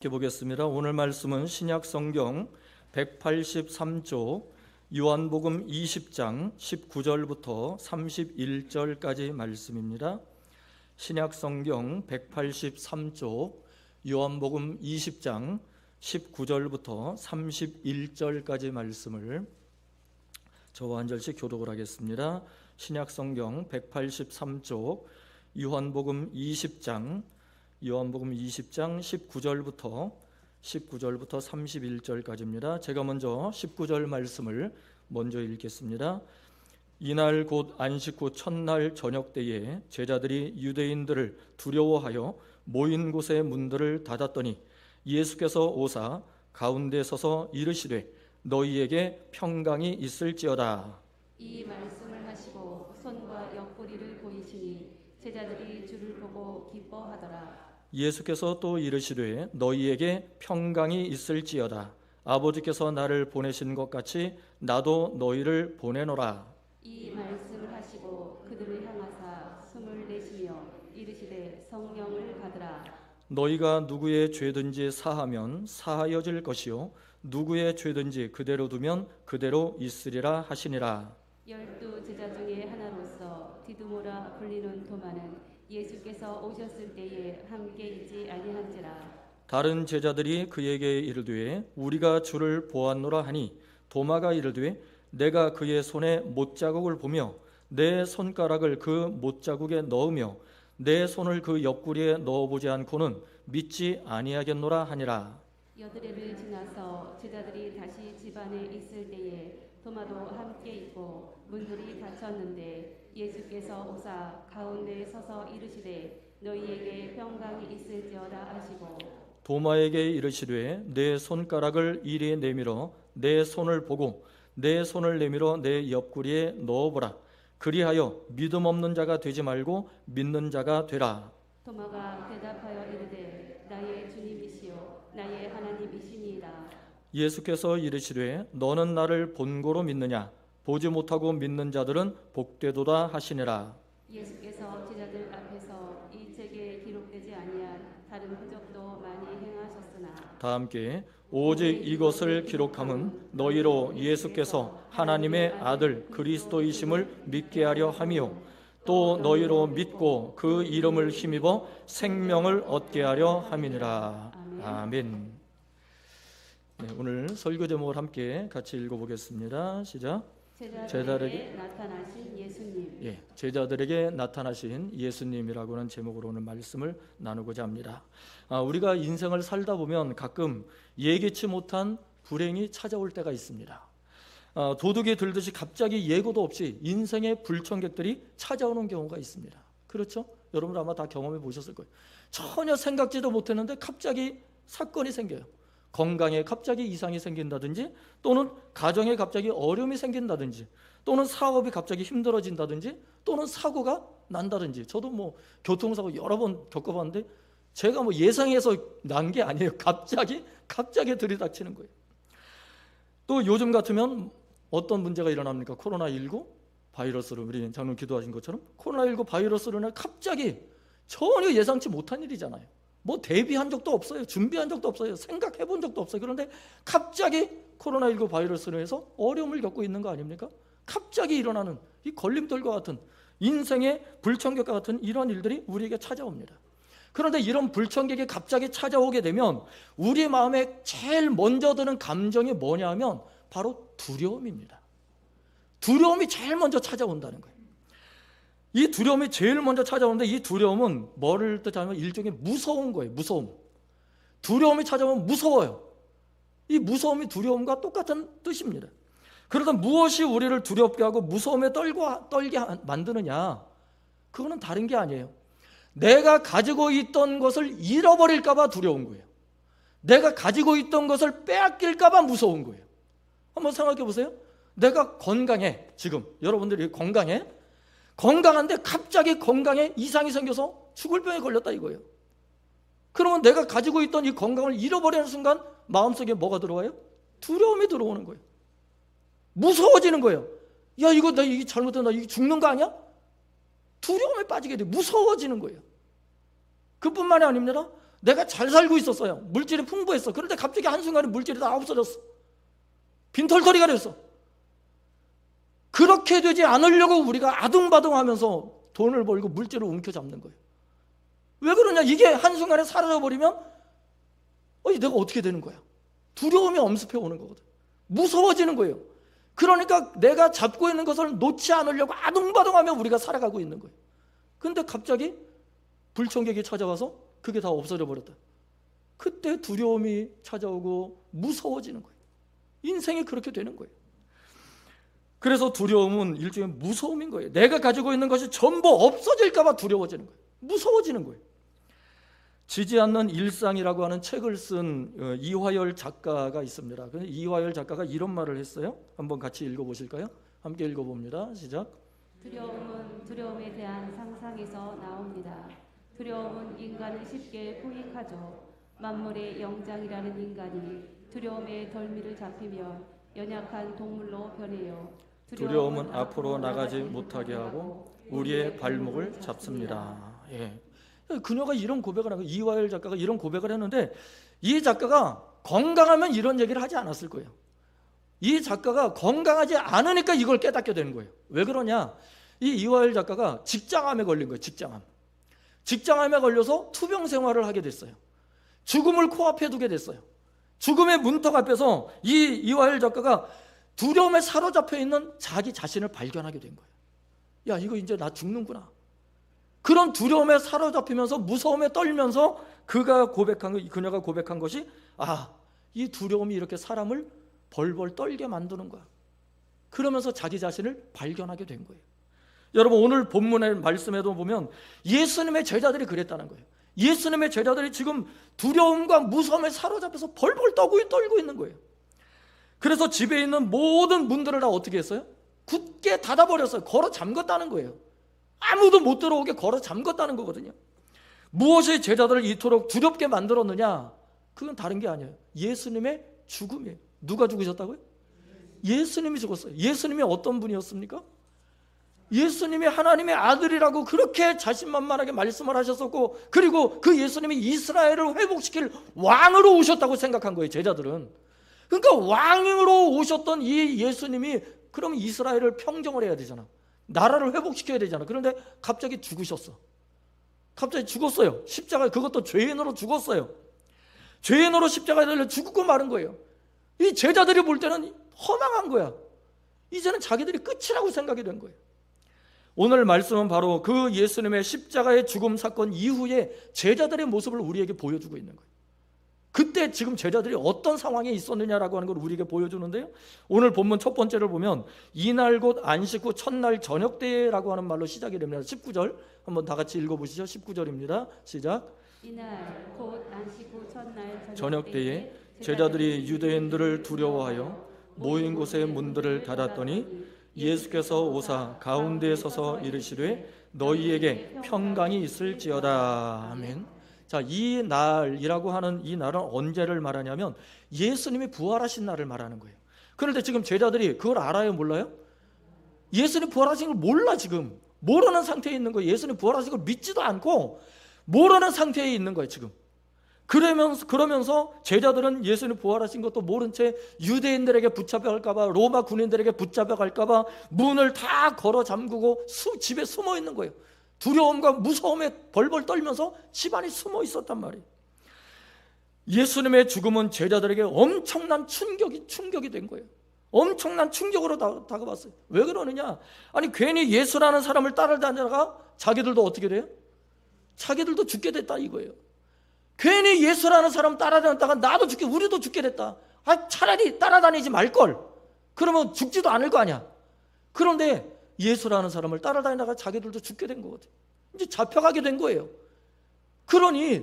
보겠습니다. 오늘 말씀은 신약 성경 183조 요한복음 20장 19절부터 31절까지 말씀입니다. 신약 성경 183조 요한복음 20장 19절부터 31절까지 말씀을 저와 한 절씩 교독을 하겠습니다. 신약 성경 183조 요한복음 20장 19절부터 31절까지입니다. 제가 먼저 19절 말씀을 먼저 읽겠습니다. 이날 곧 안식 후 첫날 저녁 때에 제자들이 유대인들을 두려워하여 모인 곳의 문들을 닫았더니 예수께서 오사 가운데 서서 이르시되 너희에게 평강이 있을지어다. 이 말씀을 하시고 손과 옆구리를 보이시니 제자들이 주를 보고 기뻐하더라. 예수께서 또 이르시되 너희에게 평강이 있을지어다. 아버지께서 나를 보내신 것 같이 나도 너희를 보내노라. 이 말씀을 하시고 그들을 향하사 숨을 내쉬며 이르시되 성령을 받으라. 너희가 누구의 죄든지 사하면 사하여질 것이요 누구의 죄든지 그대로 두면 그대로 있으리라 하시니라. 12 제자 중에 하나로서 디두모라 불리는 도마는 예수께서 오셨을 때에 함께 있지 아니한지라. 다른 제자들이 그에게 이르되 우리가 주를 보았노라 하니 도마가 이르되 내가 그의 손에 못자국을 보며 내 손가락을 그 못자국에 넣으며 내 손을 그 옆구리에 넣어보지 않고는 믿지 아니하겠노라 하니라. 여드레를 지나서 제자들이 다시 집안에 있을 때에 도마도 함께 있고 문들이 닫혔는데 예수께서 오사 가운데 서서 이르시되 너희에게 평강이 있을지어다 하시고 도마에게 이르시되 내 손가락을 이리 내밀어 내 손을 보고 내 손을 내밀어 내 옆구리에 넣어보라. 그리하여 믿음 없는 자가 되지 말고 믿는 자가 되라. 도마가 대답하여 이르되 나의 주님이시요 나의 하나님이시니이다. 예수께서 이르시되 너는 나를 본고로 믿느냐? 보지 못하고 믿는 자들은 복되도다 하시니라. 예수께서 제자들 앞에서 이 책에 기록되지 아니한 다른 표적도 많이 행하셨으나 다 함께 오직 이것을 기록함은 너희로 예수께서 하나님의 아들 그리스도이심을 믿게 하려 함이요 또 너희로 믿고 그 이름을 힘입어 생명을 얻게 하려 함이니라. 아멘. 네, 오늘 설교 제목을 함께 같이 읽어보겠습니다. 시작. 제자들에게 나타나신 예수님. 제자들에게 나타나신 예수님이라고 하는 제목으로 오늘 말씀을 나누고자 합니다. 우리가 인생을 살다 보면 가끔 예기치 못한 불행이 찾아올 때가 있습니다. 도둑이 들듯이 갑자기 예고도 없이 인생의 불청객들이 찾아오는 경우가 있습니다. 그렇죠? 여러분 아마 다 경험해 보셨을 거예요. 전혀 생각지도 못했는데 갑자기 사건이 생겨요. 건강에 갑자기 이상이 생긴다든지 또는 가정에 갑자기 어려움이 생긴다든지 또는 사업이 갑자기 힘들어진다든지 또는 사고가 난다든지. 저도 뭐 교통사고 여러 번 겪어봤는데 제가 뭐 예상해서 난 게 아니에요. 갑자기 들이닥치는 거예요. 또 요즘 같으면 어떤 문제가 일어납니까? 코로나19 바이러스로, 우리 장로님 기도하신 것처럼 코로나19 바이러스로 인해 갑자기 전혀 예상치 못한 일이잖아요. 뭐 대비한 적도 없어요. 준비한 적도 없어요. 생각해 본 적도 없어요. 그런데 갑자기 코로나19 바이러스로 해서 어려움을 겪고 있는 거 아닙니까? 갑자기 일어나는 이 걸림돌과 같은 인생의 불청객과 같은 이런 일들이 우리에게 찾아옵니다. 그런데 이런 불청객이 갑자기 찾아오게 되면 우리 마음에 제일 먼저 드는 감정이 뭐냐 하면 바로 두려움입니다. 두려움이 제일 먼저 찾아온다는 거예요. 이 두려움이 제일 먼저 찾아오는데 이 두려움은 뭐를 뜻하면 일종의 무서운 거예요. 무서움. 두려움이 찾아오면 무서워요. 이 무서움이 두려움과 똑같은 뜻입니다. 그러다 무엇이 우리를 두렵게 하고 무서움에 떨게 만드느냐? 그거는 다른 게 아니에요. 내가 가지고 있던 것을 잃어버릴까 봐 두려운 거예요. 내가 가지고 있던 것을 빼앗길까 봐 무서운 거예요. 한번 생각해 보세요. 내가 건강해. 지금 여러분들이 건강한데 갑자기 건강에 이상이 생겨서 죽을 병에 걸렸다 이거예요. 그러면 내가 가지고 있던 이 건강을 잃어버리는 순간 마음속에 뭐가 들어와요? 두려움이 들어오는 거예요. 무서워지는 거예요. 야, 이거 나 이게 잘못된 나 이게 죽는 거 아니야? 두려움에 빠지게 돼. 무서워지는 거예요. 그뿐만이 아닙니다. 내가 잘 살고 있었어요. 물질이 풍부했어. 그런데 갑자기 한순간에 물질이 다 없어졌어. 빈털터리가 됐어. 그렇게 되지 않으려고 우리가 아둥바둥하면서 돈을 벌고 물질을 움켜잡는 거예요. 왜 그러냐? 이게 한순간에 사라져버리면 내가 어떻게 되는 거야? 두려움이 엄습해 오는 거거든. 무서워지는 거예요. 그러니까 내가 잡고 있는 것을 놓지 않으려고 아둥바둥하며 우리가 살아가고 있는 거예요. 근데 갑자기 불청객이 찾아와서 그게 다 없어져 버렸다. 그때 두려움이 찾아오고 무서워지는 거예요. 인생이 그렇게 되는 거예요. 그래서 두려움은 일종의 무서움인 거예요. 내가 가지고 있는 것이 전부 없어질까 봐 두려워지는 거예요. 무서워지는 거예요. 지지 않는 일상이라고 하는 책을 쓴 이화열 작가가 있습니다. 이화열 작가가 이런 말을 했어요. 한번 같이 읽어보실까요? 함께 읽어봅니다. 시작. 두려움은 두려움에 대한 상상에서 나옵니다. 두려움은 인간을 쉽게 포획하죠. 만물의 영장이라는 인간이 두려움의 덜미를 잡히면 연약한 동물로 변해요. 두려움은 앞으로 나가지 못하게 하고 우리의 발목을 잡습니다. 예. 그녀가 이런 고백을 하고 이화열 작가가 이런 고백을 했는데 이 작가가 건강하면 이런 얘기를 하지 않았을 거예요. 이 작가가 건강하지 않으니까 이걸 깨닫게 되는 거예요. 왜 그러냐? 이 이화열 작가가 직장암에 걸린 거예요. 직장암에 걸려서 투병 생활을 하게 됐어요. 죽음을 코앞에 두게 됐어요. 죽음의 문턱 앞에서 이 이화열 작가가 두려움에 사로잡혀 있는 자기 자신을 발견하게 된 거예요. 야, 이거 이제 나 죽는구나. 그런 두려움에 사로잡히면서 무서움에 떨면서 그녀가 고백한 것이 이 두려움이 이렇게 사람을 벌벌 떨게 만드는 거야. 그러면서 자기 자신을 발견하게 된 거예요. 여러분, 오늘 본문의 말씀에도 보면 예수님의 제자들이 그랬다는 거예요. 예수님의 제자들이 지금 두려움과 무서움에 사로잡혀서 벌벌 떨고 있는 거예요. 그래서 집에 있는 모든 문들을 다 어떻게 했어요? 굳게 닫아버렸어요. 걸어 잠궜다는 거예요. 아무도 못 들어오게 걸어 잠궜다는 거거든요. 무엇이 제자들을 이토록 두렵게 만들었느냐? 그건 다른 게 아니에요. 예수님의 죽음이에요. 누가 죽으셨다고요? 예수님이 죽었어요. 예수님이 어떤 분이었습니까? 예수님이 하나님의 아들이라고 그렇게 자신만만하게 말씀을 하셨었고, 그리고 그 예수님이 이스라엘을 회복시킬 왕으로 오셨다고 생각한 거예요, 제자들은. 그러니까 왕으로 오셨던 이 예수님이 그럼 이스라엘을 평정을 해야 되잖아. 나라를 회복시켜야 되잖아. 그런데 갑자기 죽으셨어. 갑자기 죽었어요. 십자가에, 그것도 죄인으로 죽었어요. 죄인으로 십자가에 달려 죽고 마른 거예요. 이 제자들이 볼 때는 허망한 거야. 이제는 자기들이 끝이라고 생각이 된 거예요. 오늘 말씀은 바로 그 예수님의 십자가의 죽음 사건 이후에 제자들의 모습을 우리에게 보여주고 있는 거예요. 그때 지금 제자들이 어떤 상황에 있었느냐라고 하는 걸 우리에게 보여주는데요. 오늘 본문 첫 번째를 보면 이날 곧 안식 후 첫날 저녁 때라고 하는 말로 시작이 됩니다. 19절 한번 다 같이 읽어보시죠. 19절입니다. 시작. 이날 곧 안식 후 첫날 저녁 때에 제자들이 유대인들을 두려워하여 모인 곳의 문들을 닫았더니 예수께서 오사 가운데에 서서 이르시되 너희에게 평강이 있을지어다. 아멘. 자, 이 날이라고 하는 이 날은 언제를 말하냐면 예수님이 부활하신 날을 말하는 거예요. 그런데 지금 제자들이 그걸 알아요, 몰라요? 예수님 부활하신 걸 몰라. 지금 모르는 상태에 있는 거예요. 예수님 부활하신 걸 믿지도 않고 모르는 상태에 있는 거예요, 지금. 그러면서 제자들은 예수님 부활하신 것도 모른 채 유대인들에게 붙잡혀갈까 봐, 로마 군인들에게 붙잡혀갈까 봐 문을 다 걸어 잠그고 집에 숨어 있는 거예요. 두려움과 무서움에 벌벌 떨면서 집안에 숨어 있었단 말이에요. 예수님의 죽음은 제자들에게 엄청난 충격이 된 거예요. 엄청난 충격으로 다가왔어요. 왜 그러느냐? 아니, 괜히 예수라는 사람을 따라다니다가 자기들도 어떻게 돼요? 자기들도 죽게 됐다 이거예요. 괜히 예수라는 사람 따라다녔다가 나도 죽게, 우리도 죽게 됐다. 차라리 따라다니지 말걸. 그러면 죽지도 않을 거 아니야. 그런데 예수라는 사람을 따라다니다가 자기들도 죽게 된 거거든. 이제 잡혀가게 된 거예요. 그러니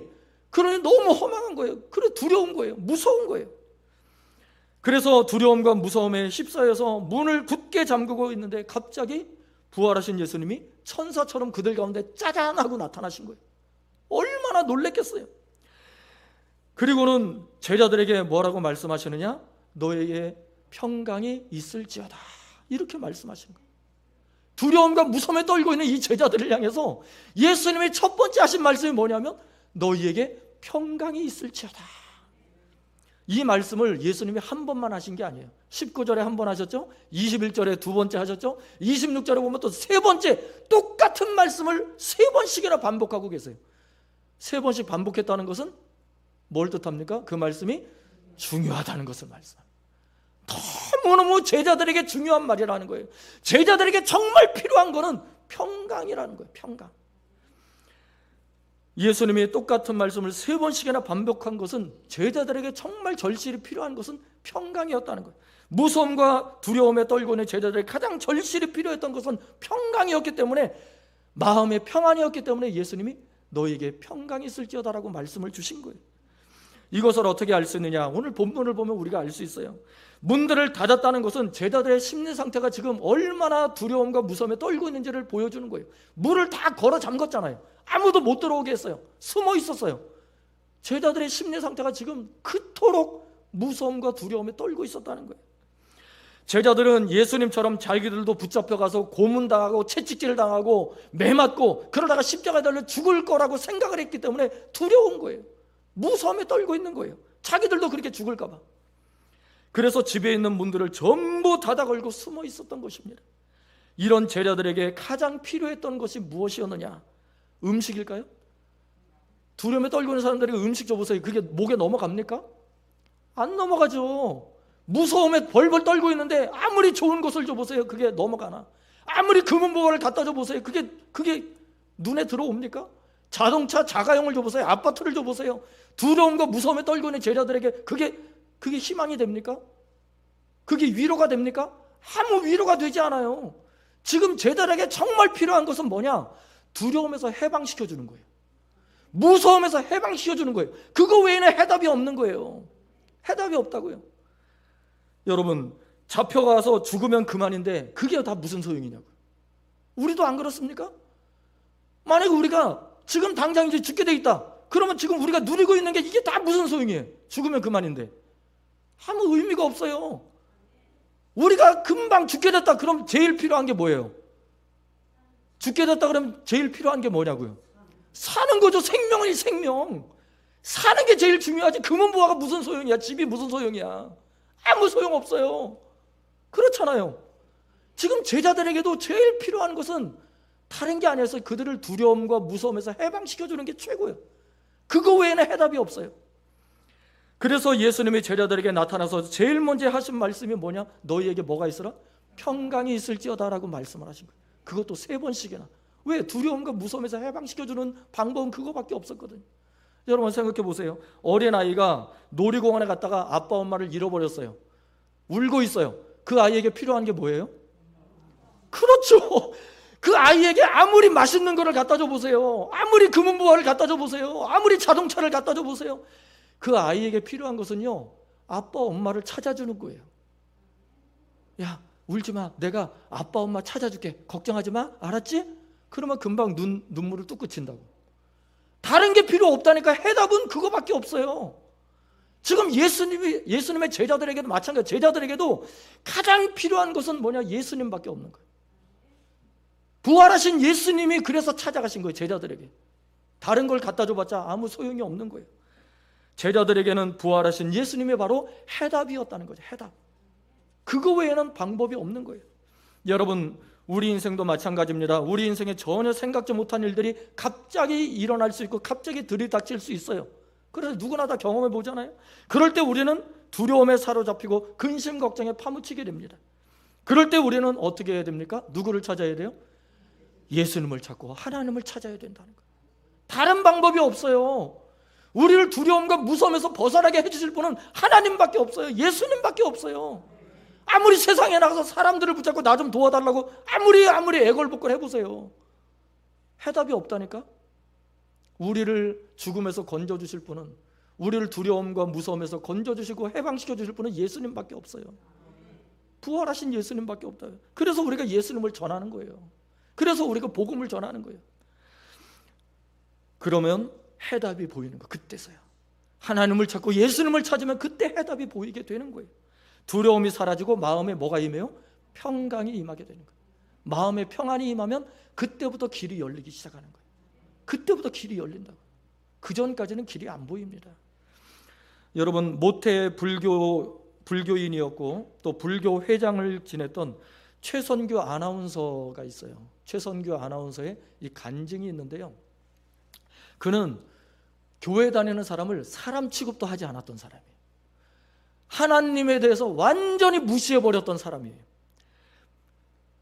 너무 허망한 거예요. 그래, 두려운 거예요. 무서운 거예요. 그래서 두려움과 무서움에 휩싸여서 문을 굳게 잠그고 있는데 갑자기 부활하신 예수님이 천사처럼 그들 가운데 짜잔 하고 나타나신 거예요. 얼마나 놀랬겠어요. 그리고는 제자들에게 뭐라고 말씀하시느냐? 너에게 평강이 있을지어다. 이렇게 말씀하신 거예요. 두려움과 무서움에 떨고 있는 이 제자들을 향해서 예수님이 첫 번째 하신 말씀이 뭐냐면 너희에게 평강이 있을지어다. 이 말씀을 예수님이 한 번만 하신 게 아니에요. 19절에 한 번 하셨죠? 21절에 두 번째 하셨죠? 26절에 보면 또 세 번째 똑같은 말씀을 세 번씩이나 반복하고 계세요. 세 번씩 반복했다는 것은 뭘 뜻합니까? 그 말씀이 중요하다는 것을 말씀합니다. 너무너무 제자들에게 중요한 말이라는 거예요. 제자들에게 정말 필요한 거는 평강이라는 거예요. 평강. 예수님이 똑같은 말씀을 세 번씩이나 반복한 것은 제자들에게 정말 절실히 필요한 것은 평강이었다는 거예요. 무서움과 두려움에 떨고 있는 제자들에게 가장 절실히 필요했던 것은 평강이었기 때문에, 마음의 평안이었기 때문에 예수님이 너에게 평강이 있을지어다라고 말씀을 주신 거예요. 이것을 어떻게 알 수 있느냐? 오늘 본문을 보면 우리가 알 수 있어요. 문들을 닫았다는 것은 제자들의 심리 상태가 지금 얼마나 두려움과 무서움에 떨고 있는지를 보여주는 거예요. 문을 다 걸어 잠갔잖아요. 아무도 못 들어오게 했어요. 숨어 있었어요. 제자들의 심리 상태가 지금 그토록 무서움과 두려움에 떨고 있었다는 거예요. 제자들은 예수님처럼 자기들도 붙잡혀가서 고문당하고 채찍질당하고 매맞고 그러다가 십자가에 달려 죽을 거라고 생각을 했기 때문에 두려운 거예요. 무서움에 떨고 있는 거예요. 자기들도 그렇게 죽을까 봐. 그래서 집에 있는 문들을 전부 닫아 걸고 숨어 있었던 것입니다. 이런 제자들에게 가장 필요했던 것이 무엇이었느냐? 음식일까요? 두려움에 떨고 있는 사람들에게 음식 줘보세요. 그게 목에 넘어갑니까? 안 넘어가죠. 무서움에 벌벌 떨고 있는데 아무리 좋은 것을 줘보세요. 그게 넘어가나? 아무리 금은보화를 갖다 줘보세요. 그게 눈에 들어옵니까? 자동차 자가용을 줘보세요. 아파트를 줘보세요. 두려움과 무서움에 떨고 있는 제자들에게 그게 희망이 됩니까? 그게 위로가 됩니까? 아무 위로가 되지 않아요. 지금 제자들에게 정말 필요한 것은 뭐냐? 두려움에서 해방시켜주는 거예요. 무서움에서 해방시켜주는 거예요. 그거 외에는 해답이 없는 거예요. 해답이 없다고요. 여러분, 잡혀가서 죽으면 그만인데 그게 다 무슨 소용이냐고요. 우리도 안 그렇습니까? 만약에 우리가 지금 당장 이제 죽게 돼 있다. 그러면 지금 우리가 누리고 있는 게 이게 다 무슨 소용이에요? 죽으면 그만인데 아무 의미가 없어요. 우리가 금방 죽게 됐다 그럼 제일 필요한 게 뭐예요? 죽게 됐다 그러면 제일 필요한 게 뭐냐고요? 사는 거죠. 생명이 생명. 사는 게 제일 중요하지. 금은보화가 무슨 소용이야? 집이 무슨 소용이야? 아무 소용 없어요. 그렇잖아요. 지금 제자들에게도 제일 필요한 것은 다른 게 아니어서 그들을 두려움과 무서움에서 해방시켜주는 게 최고예요. 그거 외에는 해답이 없어요. 그래서 예수님이 제자들에게 나타나서 제일 먼저 하신 말씀이 뭐냐? 너희에게 뭐가 있으라? 평강이 있을지어다라고 말씀을 하신 거예요. 그것도 세 번씩이나. 왜? 두려움과 무서움에서 해방시켜주는 방법은 그거밖에 없었거든요. 여러분 생각해 보세요. 어린아이가 놀이공원에 갔다가 아빠 엄마를 잃어버렸어요. 울고 있어요. 그 아이에게 필요한 게 뭐예요? 그렇죠. 그 아이에게 아무리 맛있는 거를 갖다 줘 보세요. 아무리 금은보화를 갖다 줘 보세요. 아무리 자동차를 갖다 줘 보세요. 그 아이에게 필요한 것은요, 아빠 엄마를 찾아주는 거예요. 야, 울지 마. 내가 아빠 엄마 찾아줄게. 걱정하지 마. 알았지? 그러면 금방 눈물을 뚝 그친다고. 다른 게 필요 없다니까. 해답은 그거밖에 없어요. 지금 예수님의 제자들에게도 마찬가지. 제자들에게도 가장 필요한 것은 뭐냐? 예수님밖에 없는 거예요. 부활하신 예수님이 그래서 찾아가신 거예요. 제자들에게. 다른 걸 갖다 줘봤자 아무 소용이 없는 거예요. 제자들에게는 부활하신 예수님이 바로 해답이었다는 거죠. 해답. 그거 외에는 방법이 없는 거예요. 여러분, 우리 인생도 마찬가지입니다. 우리 인생에 전혀 생각지 못한 일들이 갑자기 일어날 수 있고 갑자기 들이닥칠 수 있어요. 그래서 누구나 다 경험해 보잖아요. 그럴 때 우리는 두려움에 사로잡히고 근심 걱정에 파묻히게 됩니다. 그럴 때 우리는 어떻게 해야 됩니까? 누구를 찾아야 돼요? 예수님을 찾고 하나님을 찾아야 된다는 거예요. 다른 방법이 없어요. 우리를 두려움과 무서움에서 벗어나게 해주실 분은 하나님밖에 없어요. 예수님밖에 없어요. 아무리 세상에 나가서 사람들을 붙잡고 나 좀 도와달라고 아무리 애걸복걸 해보세요. 해답이 없다니까. 우리를 죽음에서 건져주실 분은, 우리를 두려움과 무서움에서 건져주시고 해방시켜주실 분은 예수님밖에 없어요. 부활하신 예수님밖에 없다. 그래서 우리가 예수님을 전하는 거예요. 그래서 우리가 복음을 전하는 거예요. 그러면 해답이 보이는 거, 그때서야. 하나님을 찾고 예수님을 찾으면 그때 해답이 보이게 되는 거예요. 두려움이 사라지고 마음에 뭐가 임해요? 평강이 임하게 되는 거예요. 마음에 평안이 임하면 그때부터 길이 열리기 시작하는 거예요. 그때부터 길이 열린다고. 그 전까지는 길이 안 보입니다. 여러분, 모태 불교인이었고 또 불교 회장을 지냈던 최선규 아나운서가 있어요. 최선규 아나운서의 이 간증이 있는데요. 그는 교회 다니는 사람을 사람 취급도 하지 않았던 사람이에요. 하나님에 대해서 완전히 무시해버렸던 사람이에요.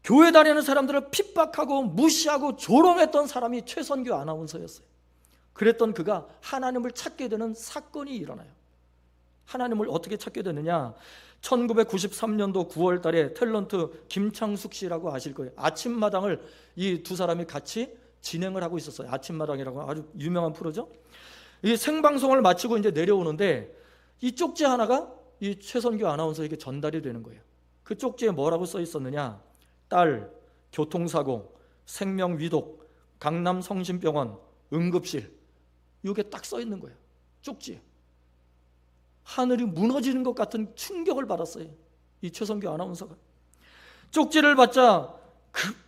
교회 다니는 사람들을 핍박하고 무시하고 조롱했던 사람이 최선규 아나운서였어요. 그랬던 그가 하나님을 찾게 되는 사건이 일어나요. 하나님을 어떻게 찾게 되느냐? 1993년도 9월 달에 탤런트 김창숙 씨라고 아실 거예요. 아침마당을 이 두 사람이 같이 진행을 하고 있었어요. 아침마당이라고 아주 유명한 프로죠. 이 생방송을 마치고 이제 내려오는데 이 쪽지 하나가 이 최선규 아나운서에게 전달이 되는 거예요. 그 쪽지에 뭐라고 써 있었느냐? 딸, 교통사고, 생명위독, 강남 성심병원, 응급실. 이게 딱 써 있는 거예요. 쪽지에. 하늘이 무너지는 것 같은 충격을 받았어요. 이 최선규 아나운서가. 쪽지를 받자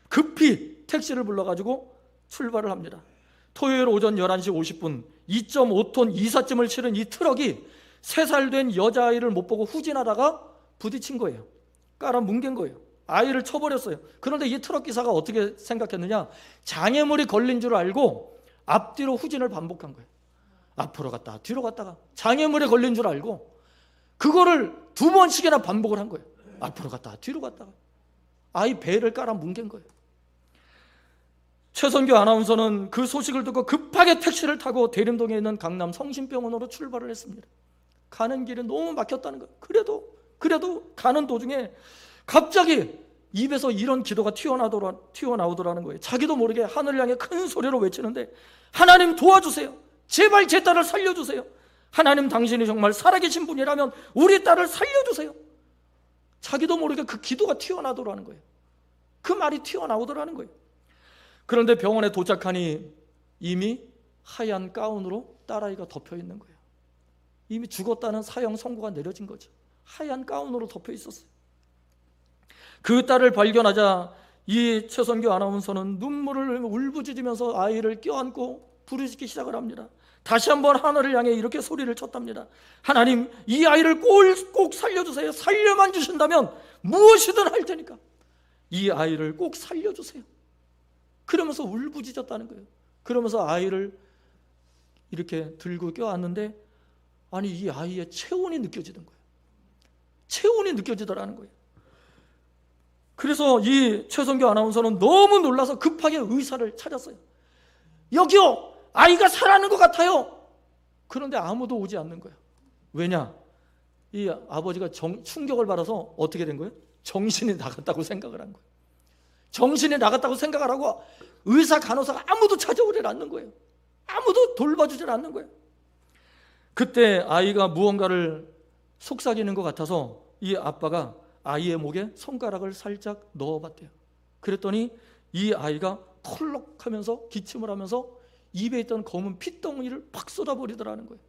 급히 택시를 불러가지고 출발을 합니다. 토요일 오전 11시 50분 2.5톤 이삿짐을 실은 이 트럭이 3살 된 여자아이를 못 보고 후진하다가 부딪힌 거예요. 깔아뭉갠 거예요. 아이를 쳐버렸어요. 그런데 이 트럭 기사가 어떻게 생각했느냐? 장애물이 걸린 줄 알고 앞뒤로 후진을 반복한 거예요. 앞으로 갔다가 뒤로 갔다가 장애물에 걸린 줄 알고 그거를 2번씩이나 반복을 한 거예요. 앞으로 갔다가 뒤로 갔다가 아이 배를 깔아뭉갠 거예요. 최선규 아나운서는 그 소식을 듣고 급하게 택시를 타고 대림동에 있는 강남 성심병원으로 출발을 했습니다. 가는 길이 너무 막혔다는 거예요. 그래도 가는 도중에 갑자기 입에서 이런 기도가 튀어나오더라는 거예요. 자기도 모르게 하늘을 향해 큰 소리로 외치는데, 하나님 도와주세요. 제발 제 딸을 살려주세요. 하나님, 당신이 정말 살아계신 분이라면 우리 딸을 살려주세요. 자기도 모르게 그 기도가 튀어나오더라는 거예요. 그 말이 튀어나오더라는 거예요. 그런데 병원에 도착하니 이미 하얀 가운으로 딸아이가 덮여 있는 거예요. 이미 죽었다는 사형 선고가 내려진 거죠. 하얀 가운으로 덮여 있었어요. 그 딸을 발견하자 이 최선규 아나운서는 눈물을 울부짖으면서 아이를 껴안고 부르짖기 시작을 합니다. 다시 한번 하늘을 향해 이렇게 소리를 쳤답니다. 하나님, 이 아이를 꼭 살려주세요. 살려만 주신다면 무엇이든 할 테니까 이 아이를 꼭 살려주세요. 그러면서 울부짖었다는 거예요. 그러면서 아이를 이렇게 들고 껴안는데, 아니, 이 아이의 체온이 느껴지는 거예요. 체온이 느껴지더라는 거예요. 그래서 이 최선규 아나운서는 너무 놀라서 급하게 의사를 찾았어요. 여기요, 아이가 살아나는 것 같아요. 그런데 아무도 오지 않는 거예요. 왜냐? 이 아버지가 충격을 받아서 어떻게 된 거예요? 정신이 나갔다고 생각을 한 거예요. 정신이 나갔다고 생각을 하고 의사 간호사가 아무도 찾아오질 않는 거예요. 아무도 돌봐주질 않는 거예요. 그때 아이가 무언가를 속삭이는 것 같아서 이 아빠가 아이의 목에 손가락을 살짝 넣어봤대요. 그랬더니 이 아이가 콜록하면서 기침을 하면서 입에 있던 검은 핏덩이를 팍 쏟아버리더라는 거예요.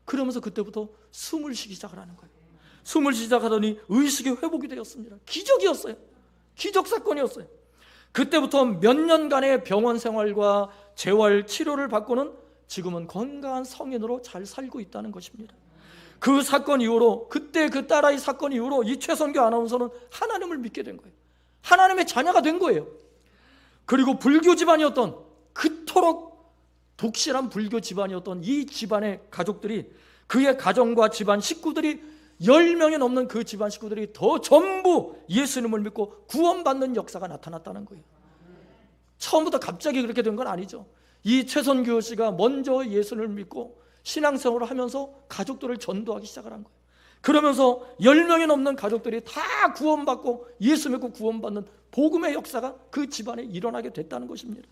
그러면서 그때부터 숨을 쉬기 시작을 하는 거예요. 숨을 시작하더니 의식이 회복이 되었습니다. 기적이었어요. 기적 사건이었어요. 그때부터 몇 년간의 병원 생활과 재활 치료를 받고는 지금은 건강한 성인으로 잘 살고 있다는 것입니다. 그 사건 이후로, 그때 그 딸아이 사건 이후로 이 최선규 아나운서는 하나님을 믿게 된 거예요. 하나님의 자녀가 된 거예요. 그리고 불교 집안이었던, 그토록 독실한 불교 집안이었던 이 집안의 가족들이, 그의 가정과 집안 식구들이 10명이 넘는 그 집안 식구들이 더 전부 예수님을 믿고 구원받는 역사가 나타났다는 거예요. 처음부터 갑자기 그렇게 된 건 아니죠. 이 최선규 씨가 먼저 예수를 믿고 신앙생활을 하면서 가족들을 전도하기 시작을 한 거예요. 그러면서 10명이 넘는 가족들이 다 구원받고 예수 믿고 구원받는 복음의 역사가 그 집안에 일어나게 됐다는 것입니다.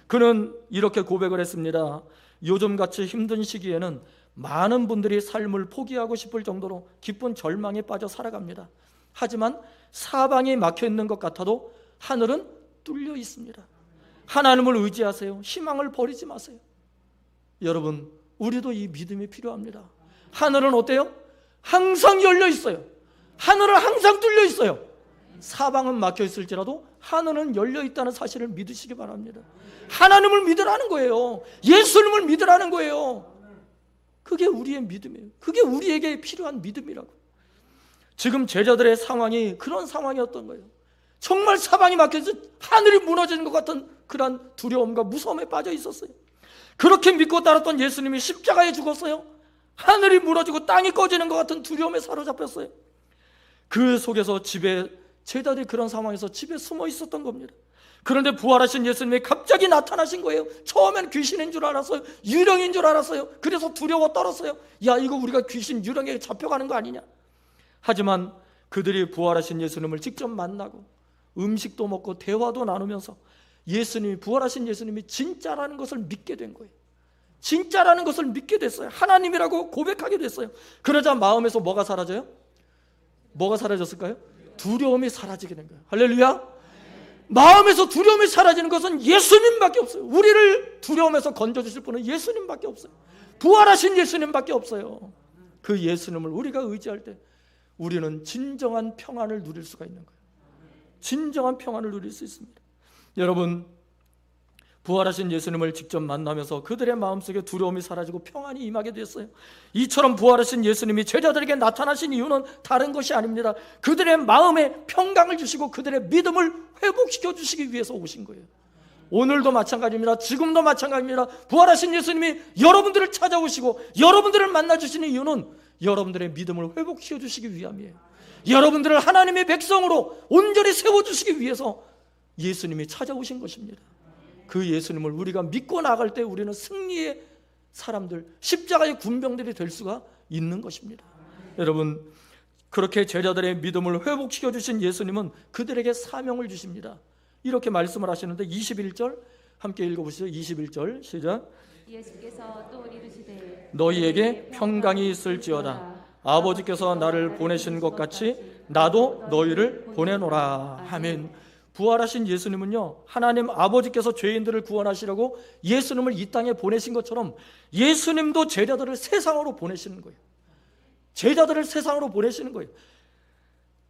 그는 이렇게 고백을 했습니다. 요즘같이 힘든 시기에는 많은 분들이 삶을 포기하고 싶을 정도로 깊은 절망에 빠져 살아갑니다. 하지만 사방이 막혀 있는 것 같아도 하늘은 뚫려 있습니다. 하나님을 의지하세요. 희망을 버리지 마세요. 여러분, 우리도 이 믿음이 필요합니다. 하늘은 어때요? 항상 열려 있어요. 하늘은 항상 뚫려 있어요. 사방은 막혀 있을지라도 하늘은 열려 있다는 사실을 믿으시기 바랍니다. 하나님을 믿으라는 거예요. 예수님을 믿으라는 거예요. 그게 우리의 믿음이에요. 그게 우리에게 필요한 믿음이라고. 지금 제자들의 상황이 그런 상황이었던 거예요. 정말 사방이 막혀서 하늘이 무너지는 것 같은 그런 두려움과 무서움에 빠져 있었어요. 그렇게 믿고 따랐던 예수님이 십자가에 죽었어요. 하늘이 무너지고 땅이 꺼지는 것 같은 두려움에 사로잡혔어요. 그 속에서 제자들이 그런 상황에서 집에 숨어 있었던 겁니다. 그런데 부활하신 예수님이 갑자기 나타나신 거예요. 처음엔 귀신인 줄 알았어요. 유령인 줄 알았어요. 그래서 두려워 떨었어요. 야, 이거 우리가 귀신 유령에게 잡혀가는 거 아니냐. 하지만 그들이 부활하신 예수님을 직접 만나고 음식도 먹고 대화도 나누면서 부활하신 예수님이 진짜라는 것을 믿게 된 거예요. 진짜라는 것을 믿게 됐어요. 하나님이라고 고백하게 됐어요. 그러자 마음에서 뭐가 사라져요? 뭐가 사라졌을까요? 두려움이 사라지게 된 거예요. 할렐루야. 마음에서 두려움이 사라지는 것은 예수님밖에 없어요. 우리를 두려움에서 건져주실 분은 예수님밖에 없어요. 부활하신 예수님밖에 없어요. 그 예수님을 우리가 의지할 때 우리는 진정한 평안을 누릴 수가 있는 거예요. 진정한 평안을 누릴 수 있습니다. 여러분, 부활하신 예수님을 직접 만나면서 그들의 마음속에 두려움이 사라지고 평안이 임하게 됐어요. 이처럼 부활하신 예수님이 제자들에게 나타나신 이유는 다른 것이 아닙니다. 그들의 마음에 평강을 주시고 그들의 믿음을 회복시켜 주시기 위해서 오신 거예요. 오늘도 마찬가지입니다. 지금도 마찬가지입니다. 부활하신 예수님이 여러분들을 찾아오시고 여러분들을 만나주시는 이유는 여러분들의 믿음을 회복시켜 주시기 위함이에요. 여러분들을 하나님의 백성으로 온전히 세워주시기 위해서 예수님이 찾아오신 것입니다. 그 예수님을 우리가 믿고 나갈 때 우리는 승리의 사람들, 십자가의 군병들이 될 수가 있는 것입니다. 여러분, 그렇게 제자들의 믿음을 회복시켜 주신 예수님은 그들에게 사명을 주십니다. 이렇게 말씀을 하시는데 21절 함께 읽어보시죠. 21절 시작. 예수께서 또 이르시되 너희에게 평강이 있을지어다. 아버지께서 나를 보내신 것 같이 나도 너희를 보내노라. 아멘. 부활하신 예수님은요, 하나님 아버지께서 죄인들을 구원하시려고 예수님을 이 땅에 보내신 것처럼 예수님도 제자들을 세상으로 보내시는 거예요. 제자들을 세상으로 보내시는 거예요.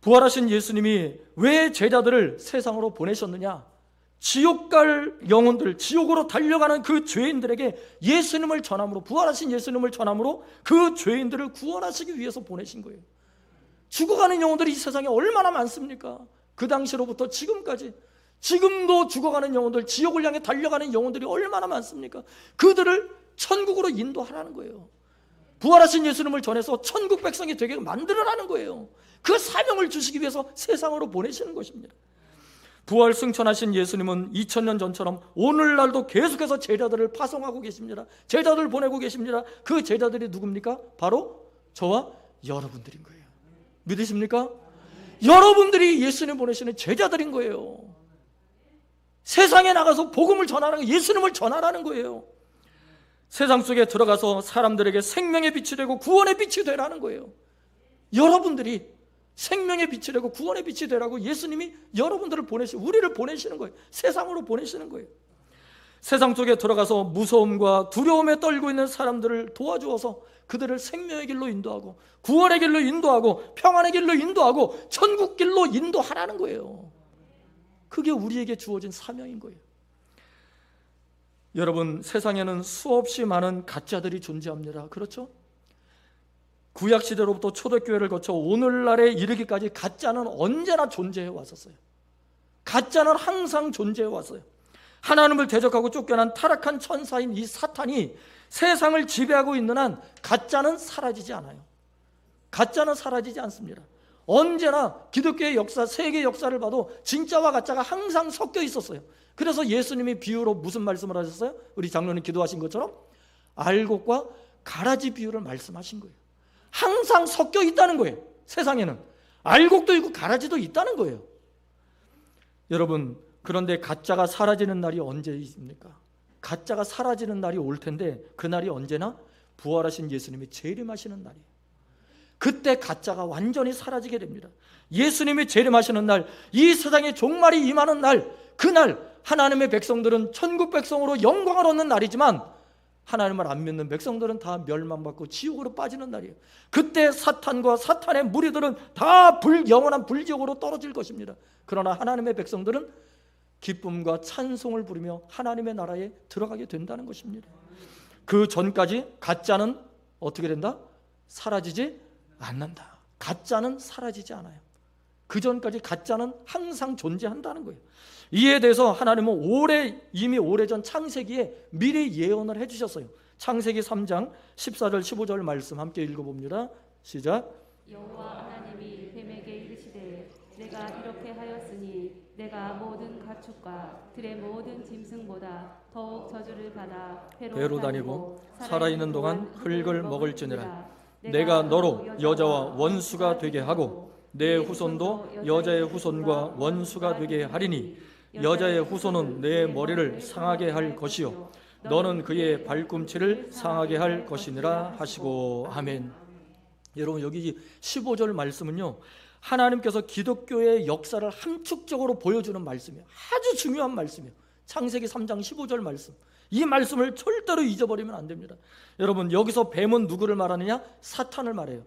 부활하신 예수님이 왜 제자들을 세상으로 보내셨느냐? 지옥 갈 영혼들, 지옥으로 달려가는 그 죄인들에게 예수님을 전함으로, 부활하신 예수님을 전함으로 그 죄인들을 구원하시기 위해서 보내신 거예요. 죽어가는 영혼들이 이 세상에 얼마나 많습니까? 그 당시로부터 지금까지, 지금도 죽어가는 영혼들, 지옥을 향해 달려가는 영혼들이 얼마나 많습니까? 그들을 천국으로 인도하라는 거예요. 부활하신 예수님을 전해서 천국 백성이 되게 만들어라는 거예요. 그 사명을 주시기 위해서 세상으로 보내시는 것입니다. 부활 승천하신 예수님은 2000년 전처럼 오늘날도 계속해서 제자들을 파송하고 계십니다. 제자들을 보내고 계십니다. 그 제자들이 누굽니까? 바로 저와 여러분들인 거예요. 믿으십니까? 여러분들이 예수님 보내시는 제자들인 거예요. 세상에 나가서 복음을 전하라는 거예요. 예수님을 전하라는 거예요. 세상 속에 들어가서 사람들에게 생명의 빛이 되고 구원의 빛이 되라는 거예요. 여러분들이 생명의 빛이 되고 구원의 빛이 되라고 예수님이 여러분들을 우리를 보내시는 거예요. 세상으로 보내시는 거예요. 세상 속에 들어가서 무서움과 두려움에 떨고 있는 사람들을 도와주어서 그들을 생명의 길로 인도하고 구원의 길로 인도하고 평안의 길로 인도하고 천국 길로 인도하라는 거예요. 그게 우리에게 주어진 사명인 거예요. 여러분, 세상에는 수없이 많은 가짜들이 존재합니다. 그렇죠? 구약시대로부터 초대교회를 거쳐 오늘날에 이르기까지 가짜는 언제나 존재해 왔었어요. 가짜는 항상 존재해 왔어요. 하나님을 대적하고 쫓겨난 타락한 천사인 이 사탄이 세상을 지배하고 있는 한 가짜는 사라지지 않아요. 가짜는 사라지지 않습니다. 언제나 기독교의 역사, 세계 역사를 봐도 진짜와 가짜가 항상 섞여 있었어요. 그래서 예수님이 비유로 무슨 말씀을 하셨어요? 우리 장로님 기도하신 것처럼 알곡과 가라지 비유를 말씀하신 거예요. 항상 섞여 있다는 거예요. 세상에는 알곡도 있고 가라지도 있다는 거예요. 여러분, 그런데 가짜가 사라지는 날이 언제 있습니까? 가짜가 사라지는 날이 올 텐데 그 날이 언제나 부활하신 예수님이 재림하시는 날이에요. 그때 가짜가 완전히 사라지게 됩니다. 예수님이 재림하시는 날, 이 세상에 종말이 임하는 날, 그날 하나님의 백성들은 천국 백성으로 영광을 얻는 날이지만 하나님을 안 믿는 백성들은 다 멸망받고 지옥으로 빠지는 날이에요. 그때 사탄과 사탄의 무리들은 다 영원한 불지옥으로 떨어질 것입니다. 그러나 하나님의 백성들은 기쁨과 찬송을 부르며 하나님의 나라에 들어가게 된다는 것입니다. 그 전까지 가짜는 어떻게 된다? 사라지지 않는다. 가짜는 사라지지 않아요. 그 전까지 가짜는 항상 존재한다는 거예요. 이에 대해서 하나님은 이미 오래전 창세기에 미리 예언을 해주셨어요. 창세기 3장 14절 15절 말씀 함께 읽어봅니다. 시작. 여호와 하나님이 뱀에게 이르시되 내가 이렇게 하였으니 내가 모든 가축과 들의 모든 짐승보다 더욱 저주를 받아 배로 다니고 살아있는 동안 흙을 먹을지니라. 내가 너로 여자와 원수가 되게 하고 내 후손도 여자의 후손과 원수가 되게 하리니 여자의 후손은 내 머리를 상하게 할 것이요 너는 그의 발꿈치를 상하게 할 것이니라 하시고. 아멘. 여러분, 여기 15절 말씀은요, 하나님께서 기독교의 역사를 함축적으로 보여주는 말씀이에요. 아주 중요한 말씀이에요. 창세기 3장 15절 말씀. 이 말씀을 절대로 잊어버리면 안 됩니다. 여러분, 여기서 뱀은 누구를 말하느냐? 사탄을 말해요.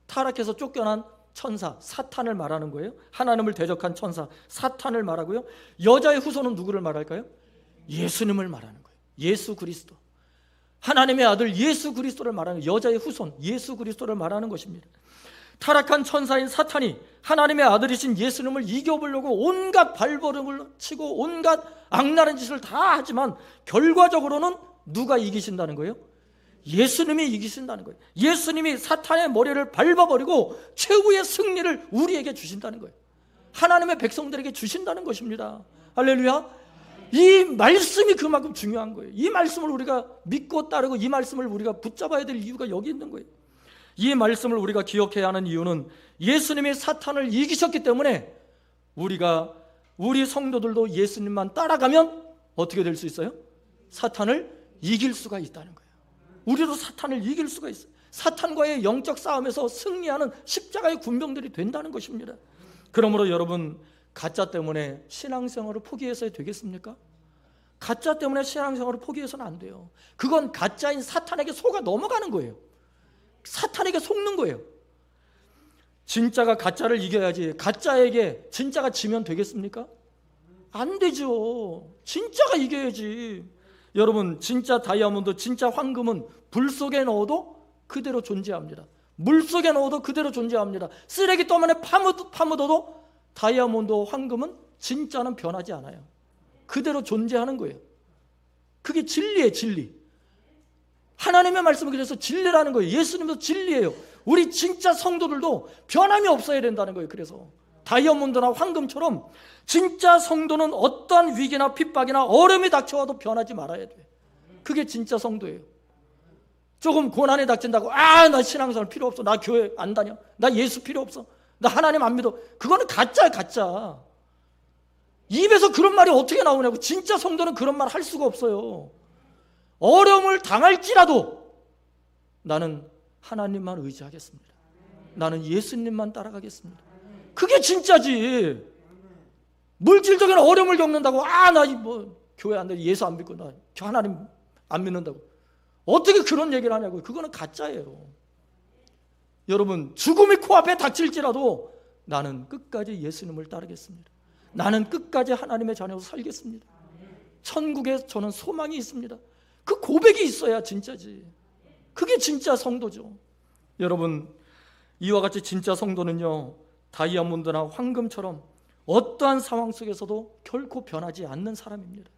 타락해서 쫓겨난 천사, 사탄을 말하는 거예요. 하나님을 대적한 천사, 사탄을 말하고요. 여자의 후손은 누구를 말할까요? 예수님을 말하는 거예요. 예수 그리스도. 하나님의 아들 예수 그리스도를 말하는, 여자의 후손 예수 그리스도를 말하는 것입니다. 타락한 천사인 사탄이 하나님의 아들이신 예수님을 이겨보려고 온갖 발버둥을 치고 온갖 악랄한 짓을 다 하지만 결과적으로는 누가 이기신다는 거예요? 예수님이 이기신다는 거예요. 예수님이 사탄의 머리를 밟아버리고 최후의 승리를 우리에게 주신다는 거예요. 하나님의 백성들에게 주신다는 것입니다. 할렐루야. 이 말씀이 그만큼 중요한 거예요. 이 말씀을 우리가 믿고 따르고 이 말씀을 우리가 붙잡아야 될 이유가 여기 있는 거예요. 이 말씀을 우리가 기억해야 하는 이유는 예수님이 사탄을 이기셨기 때문에 우리 성도들도 예수님만 따라가면 어떻게 될 수 있어요? 사탄을 이길 수가 있다는 거예요. 우리도 사탄을 이길 수가 있어요. 사탄과의 영적 싸움에서 승리하는 십자가의 군병들이 된다는 것입니다. 그러므로 여러분, 가짜 때문에 신앙생활을 포기해서 되겠습니까? 가짜 때문에 신앙생활을 포기해서는 안 돼요. 그건 가짜인 사탄에게 속아 넘어가는 거예요. 사탄에게 속는 거예요. 진짜가 가짜를 이겨야지 가짜에게 진짜가 지면 되겠습니까? 안 되죠. 진짜가 이겨야지. 여러분, 진짜 다이아몬드, 진짜 황금은 불 속에 넣어도 그대로 존재합니다. 물 속에 넣어도 그대로 존재합니다. 쓰레기통 안에 파묻어도 다이아몬드와 황금은 진짜는 변하지 않아요. 그대로 존재하는 거예요. 그게 진리예요, 진리. 하나님의 말씀은 그래서 진리라는 거예요. 예수님도 진리예요. 우리 진짜 성도들도 변함이 없어야 된다는 거예요. 그래서 다이아몬드나 황금처럼 진짜 성도는 어떠한 위기나 핍박이나 어려움이 닥쳐와도 변하지 말아야 돼요. 그게 진짜 성도예요. 조금 고난이 닥친다고 나 신앙생활 필요 없어, 나 교회 안 다녀, 나 예수 필요 없어, 나 하나님 안 믿어, 그거는 가짜야, 가짜. 입에서 그런 말이 어떻게 나오냐고. 진짜 성도는 그런 말 할 수가 없어요. 어려움을 당할지라도 나는 하나님만 의지하겠습니다. 나는 예수님만 따라가겠습니다. 그게 진짜지. 물질적인 어려움을 겪는다고 나 교회 안 돼, 예수 안 믿고 나 하나님 안 믿는다고 어떻게 그런 얘기를 하냐고요. 그거는 가짜예요. 여러분, 죽음이 코앞에 닥칠지라도 나는 끝까지 예수님을 따르겠습니다. 나는 끝까지 하나님의 자녀로 살겠습니다. 천국에 저는 소망이 있습니다. 그 고백이 있어야 진짜지. 그게 진짜 성도죠. 여러분, 이와 같이 진짜 성도는요, 다이아몬드나 황금처럼 어떠한 상황 속에서도 결코 변하지 않는 사람입니다.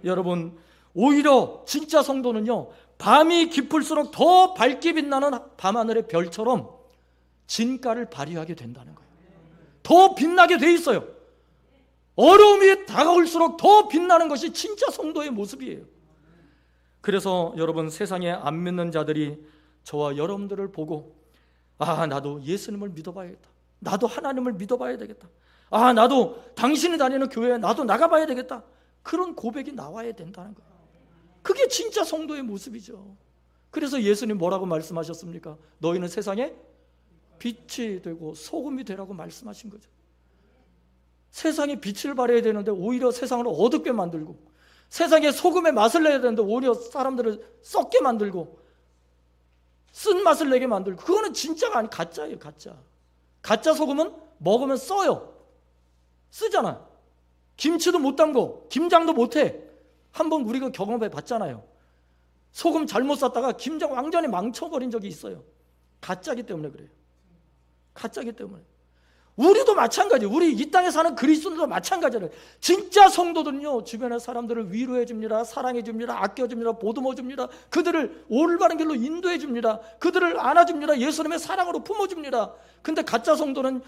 여러분, 오히려 진짜 성도는요, 밤이 깊을수록 더 밝게 빛나는 밤하늘의 별처럼 진가를 발휘하게 된다는 거예요. 더 빛나게 돼 있어요. 어려움이 다가올수록 더 빛나는 것이 진짜 성도의 모습이에요. 그래서 여러분, 세상에 안 믿는 자들이 저와 여러분들을 보고 나도 예수님을 믿어봐야겠다, 나도 하나님을 믿어봐야 되겠다, 나도 당신이 다니는 교회에 나도 나가봐야 되겠다, 그런 고백이 나와야 된다는 거예요. 그게 진짜 성도의 모습이죠. 그래서 예수님 뭐라고 말씀하셨습니까? 너희는 세상에 빛이 되고 소금이 되라고 말씀하신 거죠. 세상에 빛을 발해야 되는데 오히려 세상을 어둡게 만들고 세상에 소금의 맛을 내야 되는데 오히려 사람들을 썩게 만들고 쓴 맛을 내게 만들고, 그거는 진짜가 아니 가짜예요. 가짜 소금은 먹으면 써요. 쓰잖아. 김치도 못 담고 김장도 못해. 한번 우리가 경험해 봤잖아요. 소금 잘못 샀다가 김장 완전히 망쳐버린 적이 있어요. 가짜기 때문에 그래요. 가짜기 때문에. 우리도 마찬가지. 우리 이 땅에 사는 그리스도인도 마찬가지예요. 진짜 성도들은요, 주변의 사람들을 위로해 줍니다. 사랑해 줍니다. 아껴 줍니다. 보듬어 줍니다. 그들을 올바른 길로 인도해 줍니다. 그들을 안아 줍니다. 예수님의 사랑으로 품어 줍니다. 근데 가짜 성도는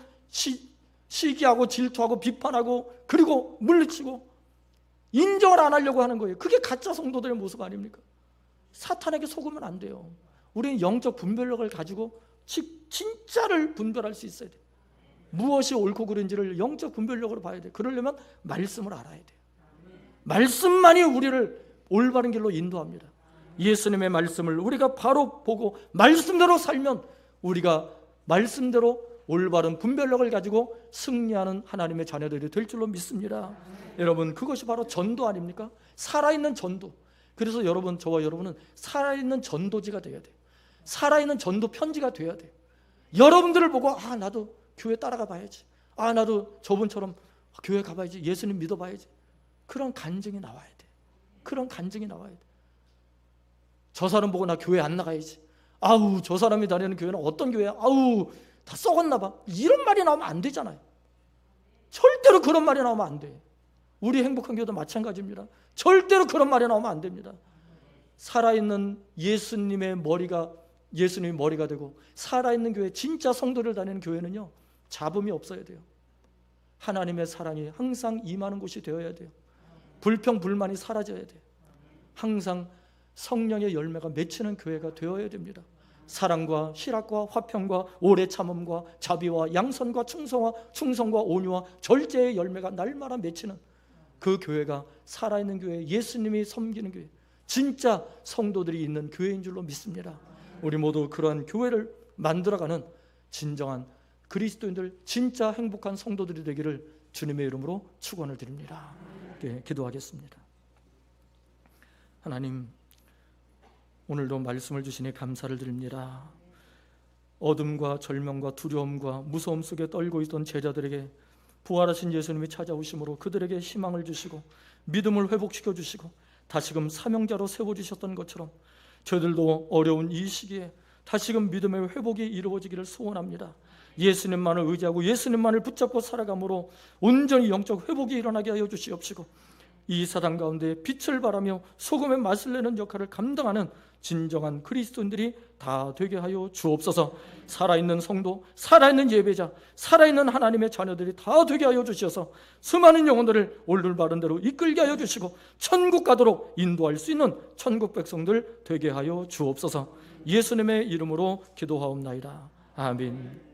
시기하고 질투하고 비판하고 그리고 물리치고 인정을 안 하려고 하는 거예요. 그게 가짜 성도들의 모습 아닙니까? 사탄에게 속으면 안 돼요. 우리는 영적 분별력을 가지고 진짜를 분별할 수 있어야 돼요. 무엇이 옳고 그른지를 영적 분별력으로 봐야 돼요. 그러려면 말씀을 알아야 돼요. 말씀만이 우리를 올바른 길로 인도합니다. 예수님의 말씀을 우리가 바로 보고 말씀대로 살면 우리가 말씀대로 올바른 분별력을 가지고 승리하는 하나님의 자녀들이 될 줄로 믿습니다. 여러분, 그것이 바로 전도 아닙니까? 살아있는 전도. 그래서 여러분, 저와 여러분은 살아있는 전도지가 돼야 돼요. 살아있는 전도 편지가 돼야 돼요. 여러분들을 보고 나도 교회 따라가 봐야지. 나도 저분처럼 교회 가봐야지. 예수님 믿어봐야지. 그런 간증이 나와야 돼. 그런 간증이 나와야 돼. 저 사람 보고 나 교회 안 나가야지. 저 사람이 다니는 교회는 어떤 교회야? 다 썩었나 봐. 이런 말이 나오면 안 되잖아요. 절대로 그런 말이 나오면 안 돼. 우리 행복한 교회도 마찬가지입니다. 절대로 그런 말이 나오면 안 됩니다. 살아있는 예수님의 머리가 되고 살아있는 교회, 진짜 성도를 다니는 교회는요, 잡음이 없어야 돼요. 하나님의 사랑이 항상 임하는 곳이 되어야 돼요. 불평 불만이 사라져야 돼요. 항상 성령의 열매가 맺히는 교회가 되어야 됩니다. 사랑과 희락과 화평과 오래 참음과 자비와 양선과 충성과 온유와 절제의 열매가 날마다 맺히는 그 교회가 살아있는 교회, 예수님이 섬기는 교회, 진짜 성도들이 있는 교회인 줄로 믿습니다. 우리 모두 그러한 교회를 만들어가는 진정한 그리스도인들, 진짜 행복한 성도들이 되기를 주님의 이름으로 축원을 드립니다. 기도하겠습니다. 하나님, 오늘도 말씀을 주시니 감사를 드립니다. 어둠과 절망과 두려움과 무서움 속에 떨고 있던 제자들에게 부활하신 예수님이 찾아오심으로 그들에게 희망을 주시고 믿음을 회복시켜 주시고 다시금 사명자로 세워주셨던 것처럼 저희들도 어려운 이 시기에 다시금 믿음의 회복이 이루어지기를 소원합니다. 예수님만을 의지하고 예수님만을 붙잡고 살아감으로 온전히 영적 회복이 일어나게 하여 주시옵시고 이 사단 가운데 빛을 발하며 소금의 맛을 내는 역할을 감당하는 진정한 그리스도인들이 다 되게 하여 주옵소서. 살아있는 성도, 살아있는 예배자, 살아있는 하나님의 자녀들이 다 되게 하여 주셔서 수많은 영혼들을 올바른 대로 이끌게 하여 주시고 천국 가도록 인도할 수 있는 천국 백성들 되게 하여 주옵소서. 예수님의 이름으로 기도하옵나이다. 아멘.